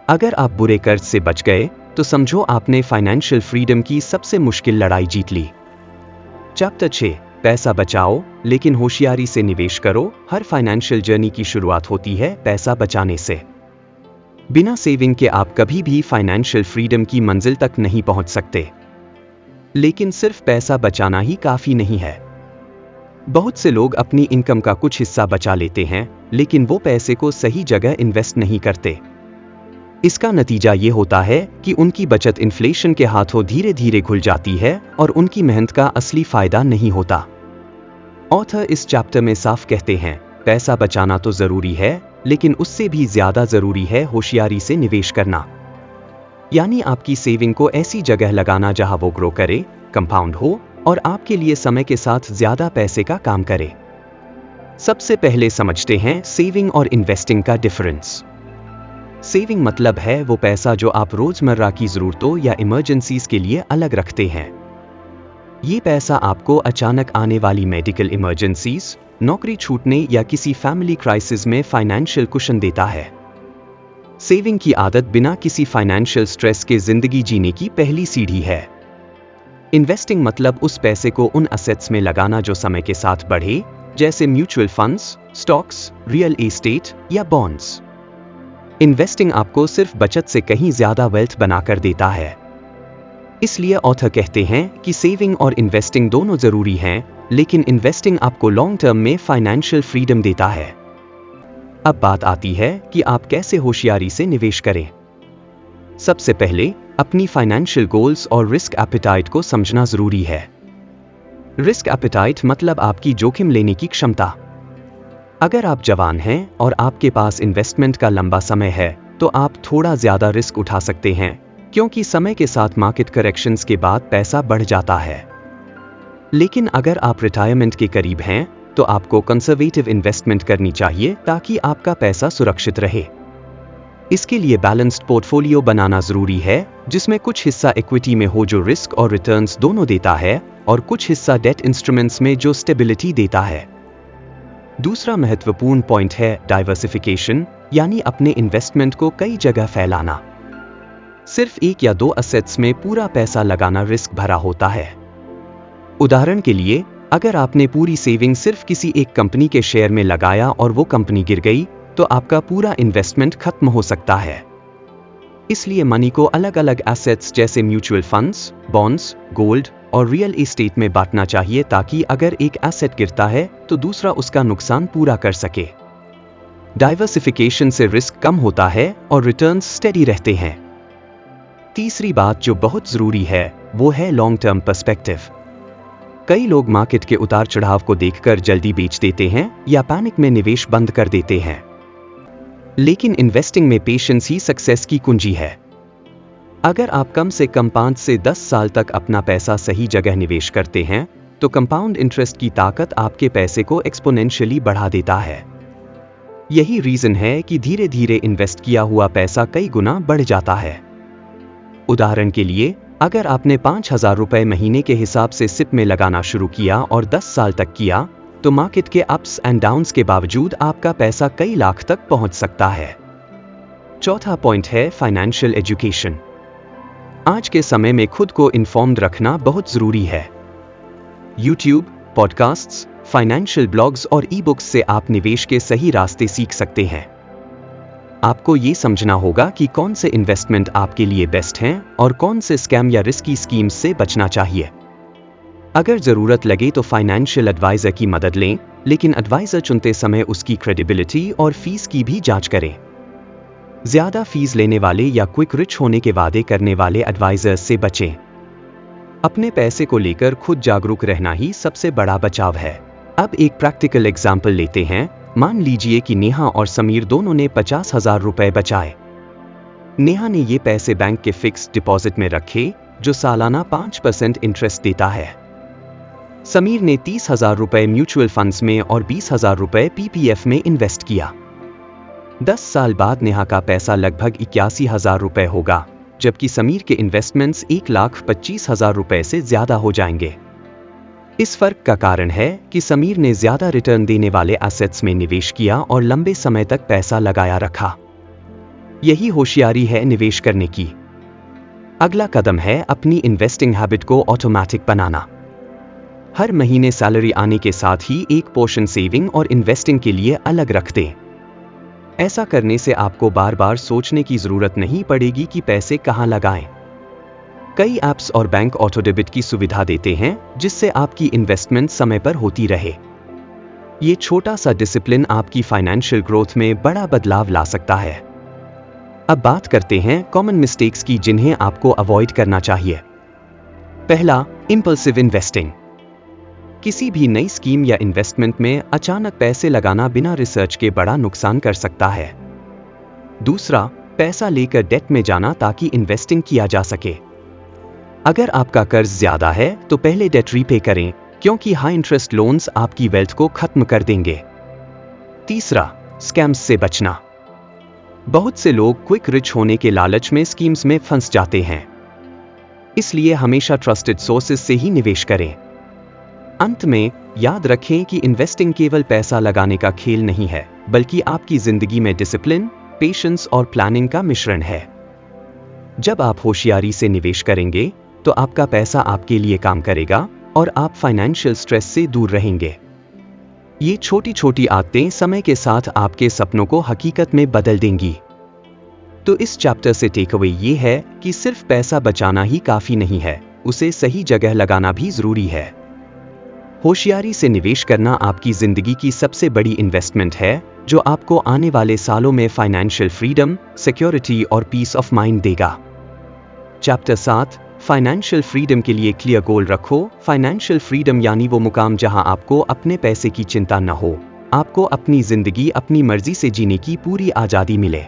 अगर आप बुरे कर्ज से बच गए तो समझो आपने फाइनेंशियल फ्रीडम की सबसे मुश्किल लड़ाई जीत ली। चैप्टर 6, पैसा बचाओ लेकिन होशियारी से निवेश करो। हर फाइनेंशियल जर्नी की शुरुआत होती है पैसा बचाने से। बिना सेविंग के आप कभी भी फाइनेंशियल फ्रीडम की मंजिल तक नहीं पहुंच सकते। लेकिन सिर्फ पैसा बचाना ही काफी नहीं है। बहुत से लोग अपनी इनकम का कुछ हिस्सा बचा लेते हैं, लेकिन वो पैसे को सही जगह इन्वेस्ट नहीं करते। इसका नतीजा ये होता है कि उनकी बचत इन्फ्लेशन के हाथों धीरे धीरे घुल जाती है और उनकी मेहनत का असली फायदा नहीं होता। ऑथर इस चैप्टर में साफ कहते हैं, पैसा बचाना तो जरूरी है, लेकिन उससे भी ज्यादा जरूरी है होशियारी से निवेश करना। यानी आपकी सेविंग को ऐसी जगह लगाना जहां वो ग्रो करे, कंपाउंड हो और आपके लिए समय के साथ ज्यादा पैसे का काम करे। सबसे पहले समझते हैं सेविंग और इन्वेस्टिंग का डिफरेंस। सेविंग मतलब है वो पैसा जो आप रोजमर्रा की जरूरतों या इमरजेंसीज के लिए अलग रखते हैं। ये पैसा आपको अचानक आने वाली मेडिकल इमरजेंसीज, नौकरी छूटने या किसी फैमिली क्राइसिस में फाइनेंशियल कुशन देता है। सेविंग की आदत बिना किसी फाइनेंशियल स्ट्रेस के जिंदगी जीने की पहली सीढ़ी है। इन्वेस्टिंग मतलब उस पैसे को उन असेट्स में लगाना जो समय के साथ बढ़े, जैसे mutual funds, stocks, real estate या बॉन्ड्स। इन्वेस्टिंग आपको सिर्फ बचत से कहीं ज्यादा वेल्थ बनाकर देता है। इसलिए ऑथर कहते हैं कि सेविंग और इन्वेस्टिंग दोनों जरूरी हैं, लेकिन इन्वेस्टिंग आपको लॉन्ग टर्म में फाइनेंशियल फ्रीडम देता है। अब बात आती है कि आप कैसे होशियारी से निवेश करें। सबसे पहले अपनी फाइनेंशियल गोल्स और रिस्क एपेटाइट को समझना जरूरी है। रिस्क एपेटाइट मतलब आपकी जोखिम लेने की क्षमता। अगर आप जवान हैं और आपके पास इन्वेस्टमेंट का लंबा समय है तो आप थोड़ा ज्यादा रिस्क उठा सकते हैं, क्योंकि समय के साथ मार्केट करेक्शंस के बाद पैसा बढ़ जाता है। लेकिन अगर आप रिटायरमेंट के करीब हैं तो आपको कंजर्वेटिव इन्वेस्टमेंट करनी चाहिए ताकि आपका पैसा सुरक्षित रहे। इसके लिए बैलेंस्ड पोर्टफोलियो बनाना जरूरी है, जिसमें कुछ हिस्सा इक्विटी में हो जो रिस्क और रिटर्न्स दोनों देता है और कुछ हिस्सा डेट इंस्ट्रूमेंट्स में जो स्टेबिलिटी देता है। दूसरा महत्वपूर्ण पॉइंट है डाइवर्सिफिकेशन, यानी अपने इन्वेस्टमेंट को कई जगह फैलाना। सिर्फ एक या दो असेट्स में पूरा पैसा लगाना रिस्क भरा होता है। उदाहरण के लिए, अगर आपने पूरी सेविंग सिर्फ किसी एक कंपनी के शेयर में लगाया और वो कंपनी गिर गई तो आपका पूरा इन्वेस्टमेंट खत्म हो सकता है। इसलिए मनी को अलग अलग एसेट्स जैसे म्यूचुअल फंड्स, बॉन्ड्स, गोल्ड और रियल एस्टेट में बांटना चाहिए, ताकि अगर एक एसेट गिरता है तो दूसरा उसका नुकसान पूरा कर सके। डाइवर्सिफिकेशन से रिस्क कम होता है और रिटर्न्स स्टेडी रहते हैं। तीसरी बात जो बहुत जरूरी है वो है लॉन्ग टर्म पर्सपेक्टिव। कई लोग मार्केट के उतार चढ़ाव को देखकर जल्दी बेच देते हैं या पैनिक में निवेश बंद कर देते हैं। लेकिन इन्वेस्टिंग में पेशेंस ही सक्सेस की कुंजी है। अगर आप कम से कम 5 से 10 साल तक अपना पैसा सही जगह निवेश करते हैं, तो कंपाउंड इंटरेस्ट की ताकत आपके पैसे को एक्सपोनेंशियली बढ़ा देता है। यही रीजन है कि धीरे धीरे इन्वेस्ट किया हुआ पैसा कई गुना बढ़ जाता है। उदाहरण के लिए, अगर आपने 5,000 रुपए महीने के हिसाब से सिप में लगाना शुरू किया और 10 साल तक किया, तो मार्केट के अप्स एंड डाउन्स के बावजूद आपका पैसा कई लाख तक पहुंच सकता है। चौथा पॉइंट है फाइनेंशियल एजुकेशन। आज के समय में खुद को इन्फॉर्म्ड रखना बहुत जरूरी है। YouTube, पॉडकास्ट्स, फाइनेंशियल ब्लॉग्स और ई बुक्स से आप निवेश के सही रास्ते सीख सकते हैं। आपको ये समझना होगा कि कौन से इन्वेस्टमेंट आपके लिए बेस्ट हैं और कौन से स्कैम या रिस्की स्कीम्स से बचना चाहिए। अगर जरूरत लगे तो फाइनेंशियल एडवाइजर की मदद लें, लेकिन एडवाइजर चुनते समय उसकी क्रेडिबिलिटी और फीस की भी जांच करें। ज्यादा फीस लेने वाले या क्विक रिच होने के वादे करने वाले एडवाइजर्स से बचें। अपने पैसे को लेकर खुद जागरूक रहना ही सबसे बड़ा बचाव है। अब एक प्रैक्टिकल एग्जाम्पल लेते हैं। मान लीजिए कि नेहा और समीर दोनों ने 50,000 रुपए बचाए। नेहा ने ये पैसे बैंक के फिक्स्ड डिपॉजिट में रखे, जो सालाना 5% इंटरेस्ट देता है। समीर ने 30,000 रुपए म्यूचुअल फंड्स में और 20,000 रुपए PPF में इन्वेस्ट किया। 10 साल बाद नेहा का पैसा लगभग 81,000 रुपए होगा, जबकि समीर के इन्वेस्टमेंट्स 1,25,000 रुपए से ज्यादा हो जाएंगे। इस फर्क का कारण है कि समीर ने ज्यादा रिटर्न देने वाले एसेट्स में निवेश किया और लंबे समय तक पैसा लगाया रखा। यही होशियारी है निवेश करने की। अगला कदम है अपनी इन्वेस्टिंग हैबिट को ऑटोमेटिक बनाना। हर महीने सैलरी आने के साथ ही एक पोर्शन सेविंग और इन्वेस्टिंग के लिए अलग रख दें। ऐसा करने से आपको बार बार सोचने की जरूरत नहीं पड़ेगी कि पैसे कहां लगाएं। कई ऐप्स और बैंक ऑटो डेबिट की सुविधा देते हैं, जिससे आपकी इन्वेस्टमेंट समय पर होती रहे। ये छोटा सा डिसिप्लिन आपकी फाइनेंशियल ग्रोथ में बड़ा बदलाव ला सकता है। अब बात करते हैं कॉमन मिस्टेक्स की, जिन्हें आपको अवॉइड करना चाहिए। पहला, इंपल्सिव इन्वेस्टिंग। किसी भी नई स्कीम या इन्वेस्टमेंट में अचानक पैसे लगाना बिना रिसर्च के बड़ा नुकसान कर सकता है। दूसरा, पैसा लेकर डेट में जाना ताकि इन्वेस्टिंग किया जा सके। अगर आपका कर्ज ज्यादा है तो पहले डेट रीपे करें, क्योंकि हाई इंटरेस्ट लोन्स आपकी वेल्थ को खत्म कर देंगे। तीसरा, स्कैम्स से बचना। बहुत से लोग क्विक रिच होने के लालच में स्कीम्स में फंस जाते हैं, इसलिए हमेशा ट्रस्टेड सोर्सेज से ही निवेश करें। अंत में याद रखें कि इन्वेस्टिंग केवल पैसा लगाने का खेल नहीं है, बल्कि आपकी जिंदगी में डिसिप्लिन, पेशेंस और प्लानिंग का मिश्रण है। जब आप होशियारी से निवेश करेंगे, तो आपका पैसा आपके लिए काम करेगा और आप फाइनेंशियल स्ट्रेस से दूर रहेंगे। ये छोटी छोटी आदतें समय के साथ आपके सपनों को हकीकत में बदल देंगी। तो इस चैप्टर से टेकअवे ये है कि सिर्फ पैसा बचाना ही काफी नहीं है, उसे सही जगह लगाना भी जरूरी है। होशियारी से निवेश करना आपकी जिंदगी की सबसे बड़ी इन्वेस्टमेंट है, जो आपको आने वाले सालों में फाइनेंशियल फ्रीडम, सिक्योरिटी और पीस ऑफ माइंड देगा। चैप्टर 7, फाइनेंशियल फ्रीडम के लिए क्लियर गोल रखो। फाइनेंशियल फ्रीडम यानी वो मुकाम जहां आपको अपने पैसे की चिंता न हो, आपको अपनी जिंदगी अपनी मर्जी से जीने की पूरी आजादी मिले।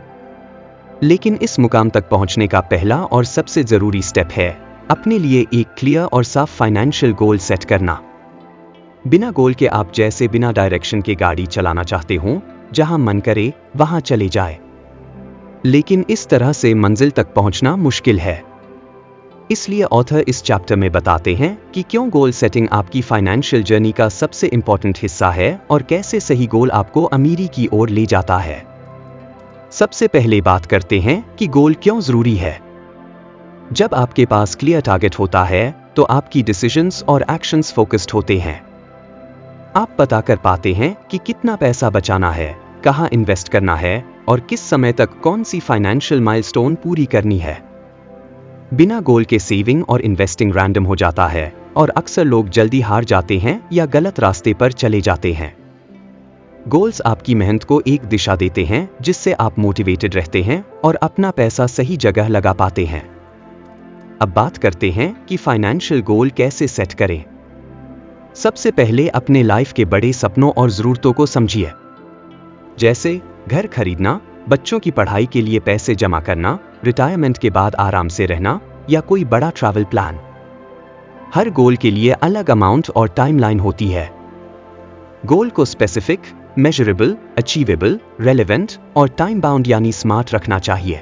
लेकिन इस मुकाम तक पहुंचने का पहला और सबसे जरूरी स्टेप है अपने लिए एक क्लियर और साफ फाइनेंशियल गोल सेट करना। बिना गोल के आप जैसे बिना डायरेक्शन के गाड़ी चलाना चाहते हो, जहां मन करे वहां चले जाए, लेकिन इस तरह से मंजिल तक पहुंचना मुश्किल है। इसलिए ऑथर इस चैप्टर में बताते हैं कि क्यों गोल सेटिंग आपकी फाइनेंशियल जर्नी का सबसे इंपॉर्टेंट हिस्सा है और कैसे सही गोल आपको अमीरी की ओर ले जाता है। सबसे पहले बात करते हैं कि गोल क्यों जरूरी है। जब आपके पास क्लियर टारगेट होता है, तो आपकी डिसीजंस और एक्शंस फोकस्ड होते हैं। आप पता कर पाते हैं कि कितना पैसा बचाना है, कहां इन्वेस्ट करना है और किस समय तक कौन सी फाइनेंशियल माइलस्टोन पूरी करनी है। बिना गोल के सेविंग और इन्वेस्टिंग रैंडम हो जाता है और अक्सर लोग जल्दी हार जाते हैं या गलत रास्ते पर चले जाते हैं। गोल्स आपकी मेहनत को एक दिशा देते हैं, जिससे आप मोटिवेटेड रहते हैं और अपना पैसा सही जगह लगा पाते हैं। अब बात करते हैं कि फाइनेंशियल गोल कैसे सेट करें। सबसे पहले अपने लाइफ के बड़े सपनों और जरूरतों को समझिए, जैसे घर खरीदना, बच्चों की पढ़ाई के लिए पैसे जमा करना, रिटायरमेंट के बाद आराम से रहना या कोई बड़ा ट्रैवल प्लान। हर गोल के लिए अलग अमाउंट और टाइमलाइन होती है। गोल को स्पेसिफिक, मेजरेबल, अचीवेबल, रेलेवेंट और टाइम बाउंड यानी स्मार्ट रखना चाहिए।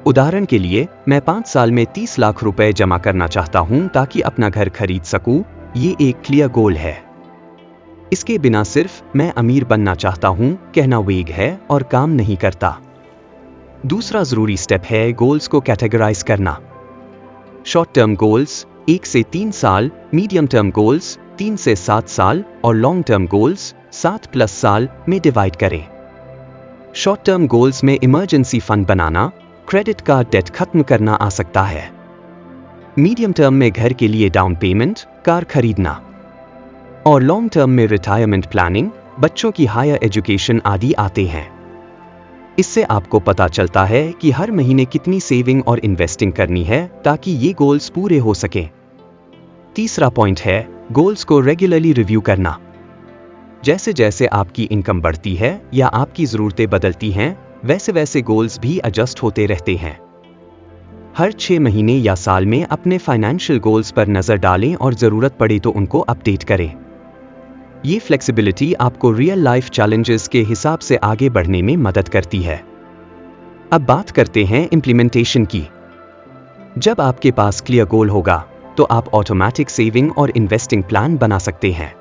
उदाहरण के लिए, मैं 5 साल में 30 लाख रुपए जमा करना चाहता हूं ताकि अपना घर खरीद सकूं। ये एक क्लियर गोल है। इसके बिना सिर्फ मैं अमीर बनना चाहता हूं कहना वेग है और काम नहीं करता। दूसरा जरूरी स्टेप है गोल्स को कैटेगराइज करना। शॉर्ट टर्म गोल्स 1 से 3 साल, मीडियम टर्म गोल्स 3 से 7 साल और लॉन्ग टर्म गोल्स 7+ साल में डिवाइड करें। शॉर्ट टर्म गोल्स में इमरजेंसी फंड बनाना, क्रेडिट कार्ड डेट खत्म करना आ सकता है। मीडियम टर्म में घर के लिए डाउन पेमेंट, कार खरीदना और लॉन्ग टर्म में रिटायरमेंट प्लानिंग, बच्चों की हायर एजुकेशन आदि आते हैं। इससे आपको पता चलता है कि हर महीने कितनी सेविंग और इन्वेस्टिंग करनी है ताकि ये गोल्स पूरे हो सकें। तीसरा पॉइंट है गोल्स को रेगुलरली रिव्यू करना। जैसे जैसे आपकी इनकम बढ़ती है या आपकी जरूरतें बदलती हैं, वैसे वैसे गोल्स भी एडजस्ट होते रहते हैं। हर 6 महीने या साल में अपने फाइनेंशियल गोल्स पर नजर डालें और जरूरत पड़े तो उनको अपडेट करें। ये फ्लेक्सिबिलिटी आपको रियल लाइफ चैलेंजेस के हिसाब से आगे बढ़ने में मदद करती है। अब बात करते हैं इंप्लीमेंटेशन की। जब आपके पास क्लियर गोल होगा तो आप ऑटोमेटिक सेविंग और इन्वेस्टिंग प्लान बना सकते हैं।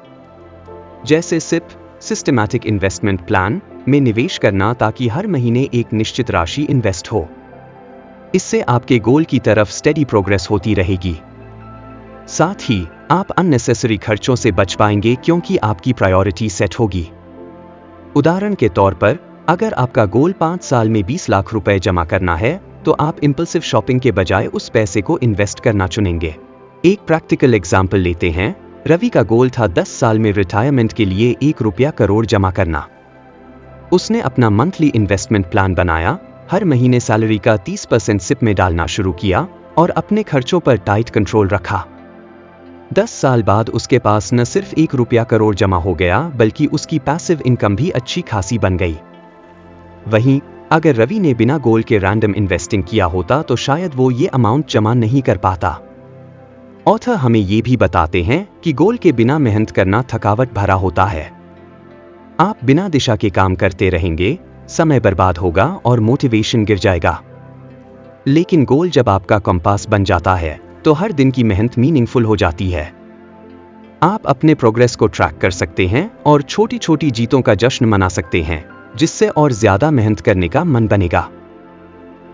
जैसे सिप, सिस्टमैटिक इन्वेस्टमेंट प्लान में निवेश करना ताकि हर महीने एक निश्चित राशि इन्वेस्ट हो। इससे आपके गोल की तरफ स्टेडी प्रोग्रेस होती रहेगी। साथ ही आप अननेसेसरी खर्चों से बच पाएंगे क्योंकि आपकी प्रायोरिटी सेट होगी। उदाहरण के तौर पर, अगर आपका गोल 5 साल में 20 लाख रुपए जमा करना है, तो आप इंपल्सिव शॉपिंग के बजाय उस पैसे को इन्वेस्ट करना चुनेंगे। एक प्रैक्टिकल एग्जाम्पल लेते हैं। रवि का गोल था 10 साल में रिटायरमेंट के लिए 1 रुपया करोड़ जमा करना। उसने अपना मंथली इन्वेस्टमेंट प्लान बनाया, हर महीने सैलरी का 30% सिप में डालना शुरू किया और अपने खर्चों पर टाइट कंट्रोल रखा। 10 साल बाद उसके पास न सिर्फ 1 रुपया करोड़ जमा हो गया, बल्कि उसकी पैसिव इनकम भी अच्छी खासी बन गई। वहीं अगर रवि ने बिना गोल के रैंडम इन्वेस्टिंग किया होता तो शायद वो ये अमाउंट जमा नहीं कर पाता। ऑथर हमें ये भी बताते हैं कि गोल के बिना मेहनत करना थकावट भरा होता है। आप बिना दिशा के काम करते रहेंगे, समय बर्बाद होगा और मोटिवेशन गिर जाएगा। लेकिन गोल जब आपका कंपास बन जाता है तो हर दिन की मेहनत मीनिंगफुल हो जाती है। आप अपने प्रोग्रेस को ट्रैक कर सकते हैं और छोटी छोटी जीतों का जश्न मना सकते हैं, जिससे और ज्यादा मेहनत करने का मन बनेगा।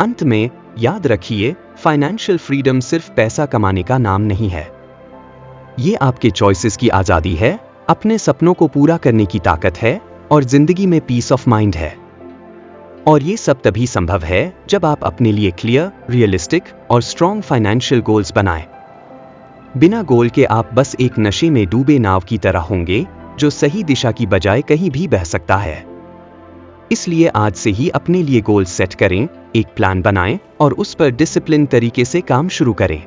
अंत में याद रखिए, फाइनेंशियल फ्रीडम सिर्फ पैसा कमाने का नाम नहीं है। ये आपके चॉइसेस की आजादी है, अपने सपनों को पूरा करने की ताकत है और जिंदगी में पीस ऑफ माइंड है। और ये सब तभी संभव है जब आप अपने लिए क्लियर, रियलिस्टिक और स्ट्रॉन्ग फाइनेंशियल गोल्स बनाएं। बिना गोल के आप बस एक नशे में डूबे नाव की तरह होंगे, जो सही दिशा की बजाय कहीं भी बह सकता है। इसलिए आज से ही अपने लिए गोल सेट करें, एक प्लान बनाएं और उस पर डिसिप्लिन तरीके से काम शुरू करें।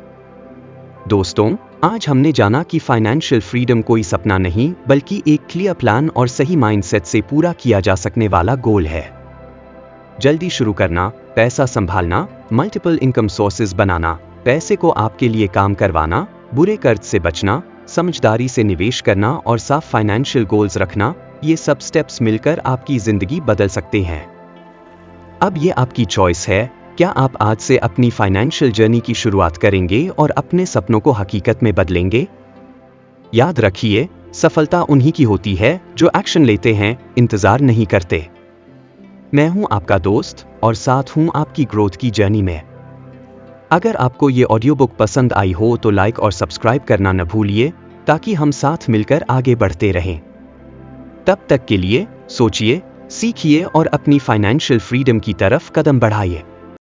दोस्तों, आज हमने जाना कि फाइनेंशियल फ्रीडम कोई सपना नहीं, बल्कि एक क्लियर प्लान और सही माइंडसेट से पूरा किया जा सकने वाला गोल है। जल्दी शुरू करना, पैसा संभालना, मल्टीपल इनकम सोर्सेज बनाना, पैसे को आपके लिए काम करवाना, बुरे कर्ज से बचना, समझदारी से निवेश करना और साफ फाइनेंशियल गोल्स रखना, ये सब स्टेप्स मिलकर आपकी जिंदगी बदल सकते हैं। अब ये आपकी चॉइस है, क्या आप आज से अपनी फाइनेंशियल जर्नी की शुरुआत करेंगे और अपने सपनों को हकीकत में बदलेंगे? याद रखिए, सफलता उन्हीं की होती है जो एक्शन लेते हैं, इंतजार नहीं करते। मैं हूं आपका दोस्त और साथ हूं आपकी ग्रोथ की जर्नी में। अगर आपको ये ऑडियो बुक पसंद आई हो तो लाइक और सब्सक्राइब करना न भूलिए, ताकि हम साथ मिलकर आगे बढ़ते रहें। तब तक के लिए सोचिए, सीखिए और अपनी फाइनेंशियल फ्रीडम की तरफ कदम बढ़ाइए।